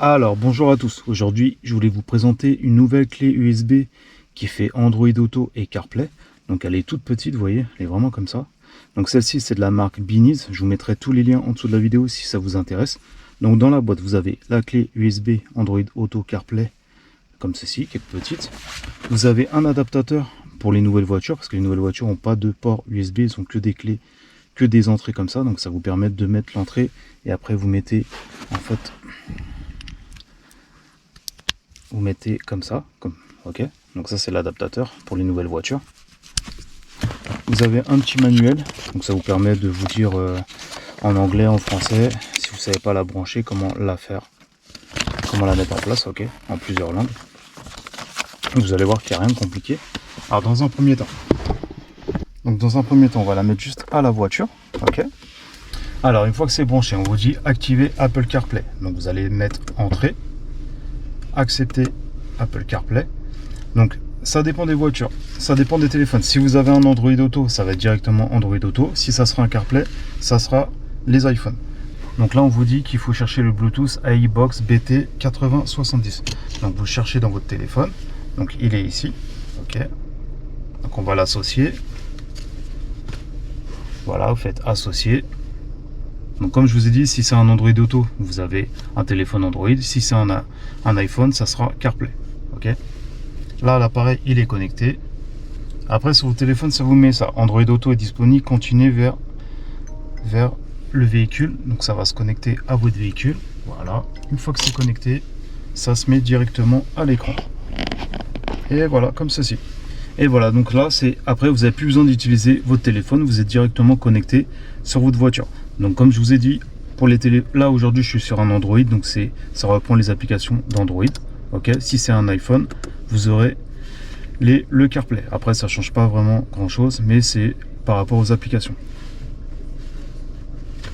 Alors bonjour à tous, aujourd'hui je voulais vous présenter une nouvelle clé USB qui fait Android Auto et CarPlay. Donc elle est toute petite, vous voyez, elle est vraiment comme ça. Donc celle-ci c'est de la marque Biniz, je vous mettrai tous les liens en dessous de la vidéo si ça vous intéresse. Donc dans la boîte vous avez la clé USB Android Auto CarPlay comme ceci, qui est petite. Vous avez un adaptateur pour les nouvelles voitures, parce que les nouvelles voitures n'ont pas de port USB, ils ont que des clés, que des entrées comme ça. Donc ça vous permet de mettre l'entrée et après vous mettez en fait... Vous mettez comme ça, ok. Donc ça c'est l'adaptateur pour les nouvelles voitures. Vous avez un petit manuel, donc ça vous permet de vous dire en anglais, en français, si vous savez pas la brancher, comment la faire, comment la mettre en place, ok, en plusieurs langues. Vous allez voir qu'il n'y a rien de compliqué. Alors dans un premier temps, on va la mettre juste à la voiture, ok. Alors une fois que c'est branché, on vous dit activer Apple CarPlay. Donc vous allez mettre entrée. Accepter Apple CarPlay. Donc ça dépend des voitures, ça dépend des téléphones. Si vous avez un Android Auto, ça va être directement Android Auto. Si ça sera un CarPlay, ça sera les iPhones. Donc là on vous dit qu'il faut chercher le Bluetooth AIBox BT8070. Donc vous cherchez dans votre téléphone, donc il est ici, ok. Donc on va l'associer. Voilà, vous faites associer. Donc comme je vous ai dit, si c'est un Android Auto, vous avez un téléphone Android. Si c'est un iPhone, ça sera CarPlay. Ok. Là, l'appareil, il est connecté. Après, sur votre téléphone, ça vous met ça. Android Auto est disponible. Continuez vers le véhicule. Donc ça va se connecter à votre véhicule. Voilà. Une fois que c'est connecté, ça se met directement à l'écran. Et voilà, comme ceci. Et voilà, donc là, après, vous n'avez plus besoin d'utiliser votre téléphone. Vous êtes directement connecté sur votre voiture. Donc comme je vous ai dit, pour les télé, là aujourd'hui je suis sur un Android, donc ça reprend les applications d'Android. Ok, si c'est un iPhone, vous aurez le CarPlay. Après ça change pas vraiment grand chose, mais c'est par rapport aux applications.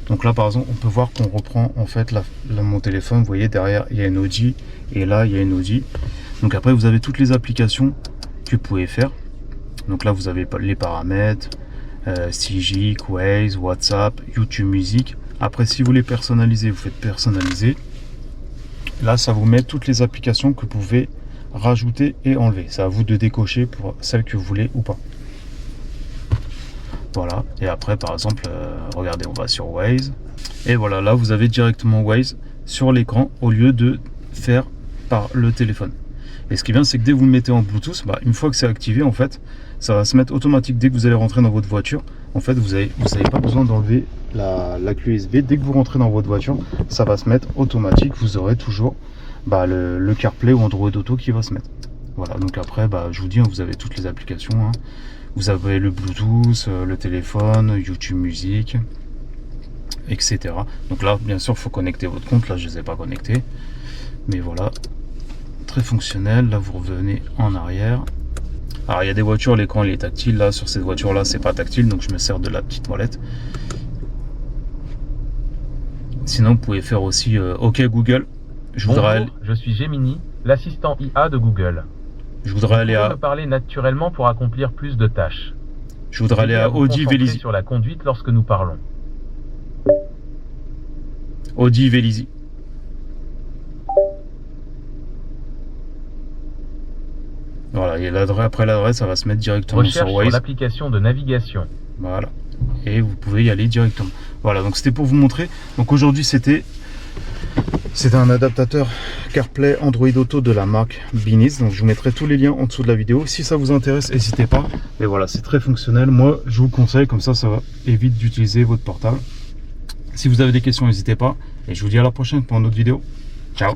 Donc là par exemple, on peut voir qu'on reprend en fait mon téléphone. Vous voyez derrière il y a une Audi et là il y a une Audi. Donc après vous avez toutes les applications que vous pouvez faire. Donc là vous avez les paramètres. Sigic, Waze, WhatsApp, YouTube Music. Après si vous voulez personnaliser, vous faites personnaliser. Là ça vous met toutes les applications que vous pouvez rajouter et enlever. C'est à vous de décocher pour celles que vous voulez ou pas. Voilà, et après par exemple regardez, on va sur Waze et voilà, là vous avez directement Waze sur l'écran au lieu de faire par le téléphone. Et ce qui est bien, c'est que dès que vous le mettez en Bluetooth, une fois que c'est activé, en fait, ça va se mettre automatique. Dès que vous allez rentrer dans votre voiture, en fait, vous n'avez pas besoin d'enlever la clé USB. Dès que vous rentrez dans votre voiture, ça va se mettre automatique. Vous aurez toujours le CarPlay ou Android Auto qui va se mettre. Voilà, donc après, je vous dis, vous avez toutes les applications. Hein. Vous avez le Bluetooth, le téléphone, YouTube Music, etc. Donc là, bien sûr, il faut connecter votre compte. Là, je ne les ai pas connectés. Mais voilà. Très fonctionnel. Là vous revenez en arrière. Alors il y a des voitures, l'écran il est tactile. Là sur cette voiture là c'est pas tactile, donc je me sers de la petite molette. Sinon vous pouvez faire aussi OK Google. Bonjour, je suis Gemini, l'assistant IA de Google. Je voudrais aller à... me parler naturellement pour accomplir plus de tâches. Je voudrais aller à Audi Vélizy. Sur la conduite lorsque nous parlons. Audi Vélizy. Voilà, et après l'adresse, ça va se mettre directement sur Waze. Sur l'application de navigation. Voilà, et vous pouvez y aller directement. Voilà, donc c'était pour vous montrer. Donc aujourd'hui, c'était un adaptateur CarPlay Android Auto de la marque Biniz. Donc je vous mettrai tous les liens en dessous de la vidéo. Si ça vous intéresse, n'hésitez pas. Mais voilà, c'est très fonctionnel. Moi, je vous conseille, comme ça évite d'utiliser votre portable. Si vous avez des questions, n'hésitez pas. Et je vous dis à la prochaine pour une autre vidéo. Ciao.